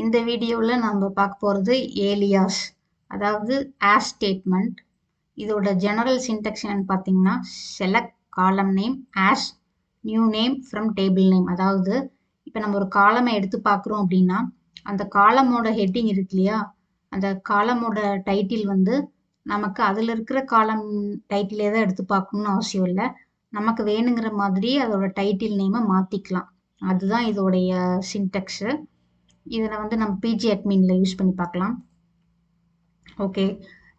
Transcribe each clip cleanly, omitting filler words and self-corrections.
இந்த வீடியோவில் நம்ம பார்க்க போகிறது ஏலியாஸ், அதாவது ஆஸ் ஸ்டேட்மெண்ட். இதோட ஜெனரல் சின்டெக்ஸ் என்னன்னு பார்த்தீங்கன்னா, செலக்ட் காலம் name as new name from table name. அதாவது இப்போ நம்ம ஒரு காலமை எடுத்து பார்க்குறோம் அப்படின்னா, அந்த காலமோட ஹெட்டிங் இருக்கு இல்லையா, அந்த காலமோட டைட்டில் வந்து நமக்கு அதில் இருக்கிற காலம் டைட்டிலே தான் எடுத்து பார்க்கணும்னு அவசியம் இல்லை. நமக்கு வேணுங்கிற மாதிரி அதோட டைட்டில் நேமை மாற்றிக்கலாம். அதுதான் இதோடைய சின்டெக்ஸு. இதில் வந்து நம்ம பிஜி அட்மினில் யூஸ் பண்ணி பார்க்கலாம். ஓகே,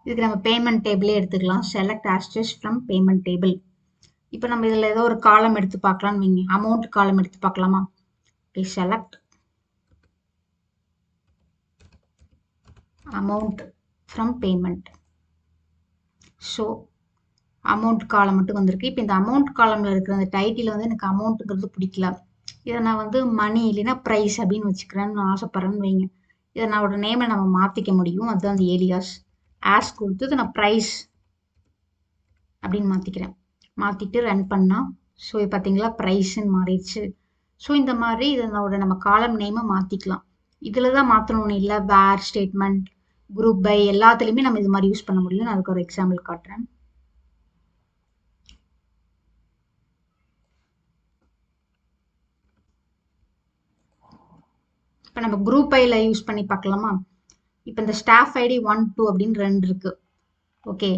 இதுக்கு நம்ம பேமெண்ட் டேபிளே எடுத்துக்கலாம். Select orders from payment table. இப்போ நம்ம இதில் ஏதோ ஒரு காலம் எடுத்து பார்க்கலாம்னு வைங்க. அமௌண்ட் காலம் எடுத்து பார்க்கலாமா? Okay, select amount from payment. So amount காலம் மட்டும் வந்திருக்கு. இப்போ இந்த அமௌண்ட் காலமில் இருக்கிற அந்த டைட்டில் வந்து எனக்கு அமௌண்ட்டுங்கிறது பிடிக்கல. இதை நான் வந்து மணி இல்லைன்னா ப்ரைஸ் அப்படின்னு வச்சுக்கிறேன்னு ஆசைப்பட்றேன்னு வைங்க. இதை நான் நேமை நம்ம மாற்றிக்க முடியும். அதுதான் அந்த ஏலியாஸ். ஆஸ் கொடுத்து இதை நான் ப்ரைஸ் அப்படின்னு மாற்றிக்கிறேன். மாற்றிட்டு ரன் பண்ணால் ஸோ இது பார்த்தீங்களா ப்ரைஸ்ன்னு மாறிடுச்சு. ஸோ இந்த மாதிரி இதனோட நம்ம காலம் நேமை மாற்றிக்கலாம். இதில் தான் மாற்றணும்னு இல்லை, வேர் ஸ்டேட்மெண்ட், குரூப் பை எல்லாத்துலேயுமே நம்ம இது மாதிரி யூஸ் பண்ண முடியும். நான் அதுக்கு ஒரு எக்ஸாம்பிள் காட்டுறேன். இப்போ நம்ம குரூப் ஐயில் யூஸ் பண்ணி பார்க்கலாமா? இப்போ இந்த ஸ்டாஃப் ஐடி 1, 2 அப்படின்னு 2 இருக்கு. ஓகே,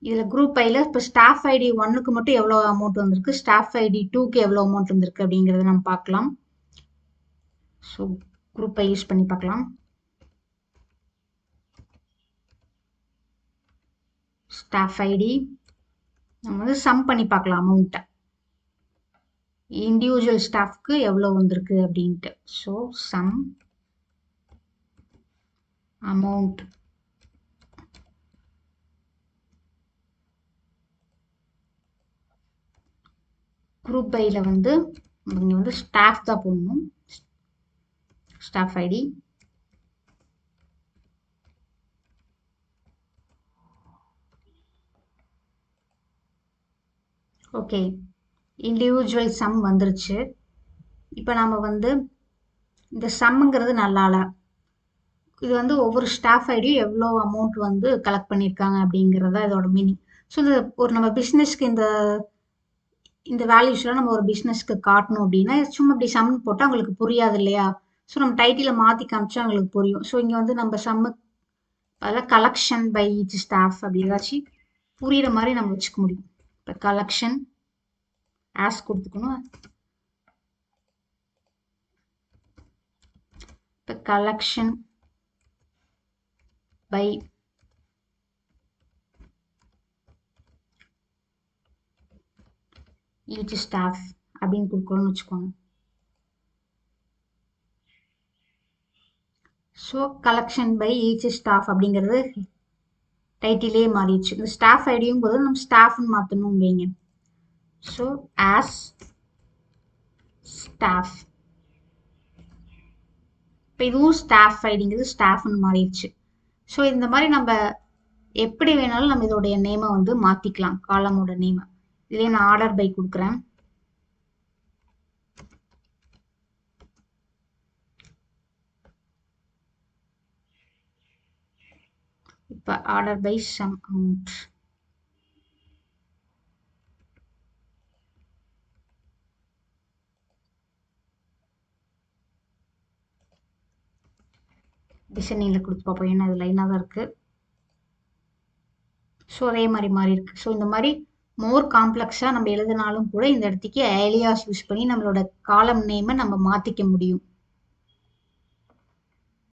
இதில் குரூப் ஐயில் இப்போ ஸ்டாஃப் ஐடி 1க்கு மட்டும் எவ்வளோ அமௌண்ட் வந்திருக்கு, ஸ்டாஃப் ஐடி 2க்கு எவ்வளோ அமௌண்ட் வந்திருக்கு அப்படிங்கிறத நம்ம பார்க்கலாம். ஸோ குரூப் ஐ யூஸ் பண்ணி பார்க்கலாம். ஸ்டாஃப் ஐடி நம்ம வந்து சம் பண்ணி பார்க்கலாம் அமௌண்ட்டை, இண்டிவிஜுவல் ஸ்டாஃப்க்கு எவ்வளோ வந்திருக்கு அப்படின்ட்டு. ஸோ சம் அமௌண்ட் குரூப் ஐயில் வந்து இங்கே வந்து ஸ்டாஃப் தான் போடணும். Staff ID okay, individual sum வந்துருச்சு. இப்போ நம்ம வந்து இந்த சம்முங்கிறது நல்லால, இது வந்து ஒவ்வொரு ஸ்டாஃப் ஐடியும் எவ்வளோ அமௌண்ட் வந்து கலெக்ட் பண்ணியிருக்காங்க அப்படிங்கிறத இதோட மீனிங். ஸோ இந்த ஒரு நம்ம பிஸ்னஸ்க்கு இந்த வேல்யூஸ்லாம் நம்ம ஒரு பிஸ்னஸ்க்கு காட்டணும் அப்படின்னா சும்மா இப்படி சம் போட்டால் அவங்களுக்கு புரியாது இல்லையா? ஸோ நம்ம டைட்டிலை மாற்றி காமிச்சா அவங்களுக்கு புரியும். ஸோ இங்கே வந்து நம்ம சம்மு அதில் கலெக்ஷன் பை ஈச் ஸ்டாஃப் அப்படி ஏதாச்சும் புரிகிற மாதிரி நம்ம வச்சுக்க முடியும். இப்போ கலெக்ஷன் ஆஸ் கொடுத்துக்கணும். இப்போ கலெக்ஷன் பை ஈச் ஸ்டாஃப் அப்படின்னு கொடுக்கணும்னு வச்சுக்கோங்க. So collection by each staff அப்படிங்கிறது டைட்டிலே மாறிடுச்சு. இந்த ஸ்டாஃப் ஐடியும் போது நம்ம ஸ்டாஃப்னு மாற்றணும் வைங்க. So as staff. இப்போ இதுவும் ஸ்டாஃப் ஐடிங்கிறது ஸ்டாஃப்னு மாறிடுச்சு. ஸோ இந்த மாதிரி நம்ம எப்படி வேணாலும் நம்ம இதோடைய நேமை வந்து மாற்றிக்கலாம், காலமோட நேமை. இதுலேயே நான் ஆர்டர் பை கொடுக்குறேன். இப்போ ஆர்டர் பை சம் அமௌண்ட். டிசைனிங்கில் கொடுத்து பார்ப்போம், ஏன்னா அது லைனாக தான் இருக்குது. ஸோ அதே மாதிரி மாறி இருக்கு. ஸோ இந்த மாதிரி மோர் காம்ப்ளெக்ஸாக நம்ம எழுதினாலும் கூட இந்த இடத்துக்கு ஏலியாஸ் யூஸ் பண்ணி நம்மளோட காலம் நேமை நம்ம மாற்றிக்க முடியும்.